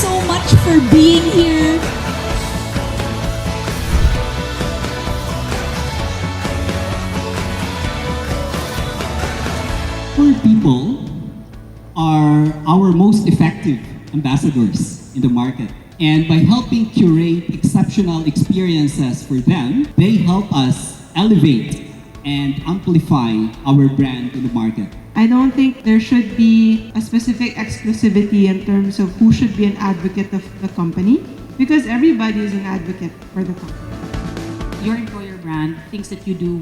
so much for being here. Poor people are our most effective ambassadors in the market. And by helping curate exceptional experiences for them, they help us elevate and amplify our brand in the market. I don't think there should be a specific exclusivity in terms of who should be an advocate of the company, because everybody is an advocate for the company. Your employer brand, things that you do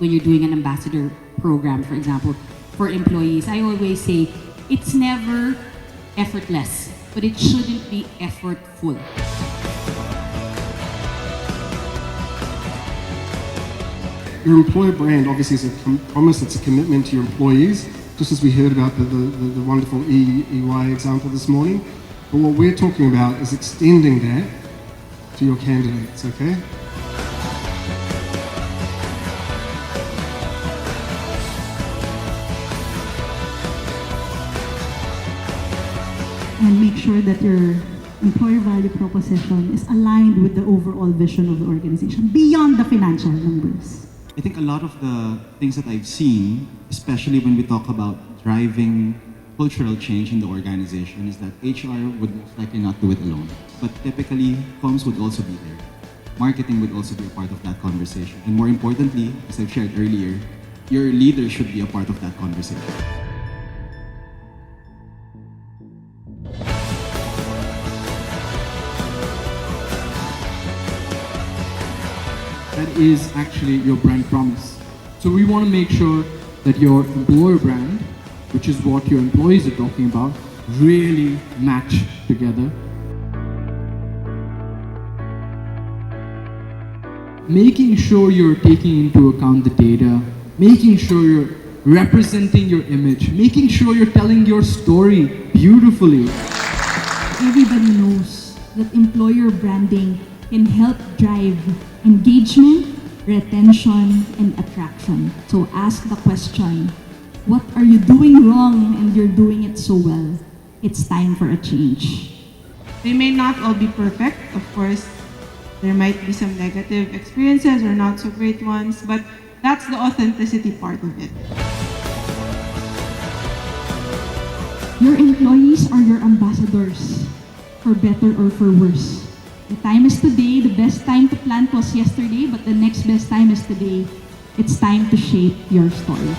when you're doing an ambassador program, for example, for employees, I always say it's never effortless, but it shouldn't be effortful. Your employer brand obviously is a promise, it's a commitment to your employees, just as we heard about the wonderful EY example this morning. But what we're talking about is extending that to your candidates, okay? And make sure that your employer value proposition is aligned with the overall vision of the organization, beyond the financial numbers. I think a lot of the things that I've seen, especially when we talk about driving cultural change in the organization, is that HR would most likely not do it alone. But typically, comms would also be there. Marketing would also be a part of that conversation. And more importantly, as I've shared earlier, your leader should be a part of that conversation. That is actually your brand promise. So we want to make sure that your employer brand, which is what your employees are talking about, really match together. Making sure you're taking into account the data, making sure you're representing your image, making sure you're telling your story beautifully. Everybody knows that employer branding can help drive engagement, retention, and attraction. So ask the question, what are you doing wrong and you're doing it so well? It's time for a change. They may not all be perfect, of course. There might be some negative experiences or not so great ones, but that's the authenticity part of it. Your employees are your ambassadors, for better or for worse. The time is today, the best time to plant was yesterday, but the next best time is today. It's time to shape your story.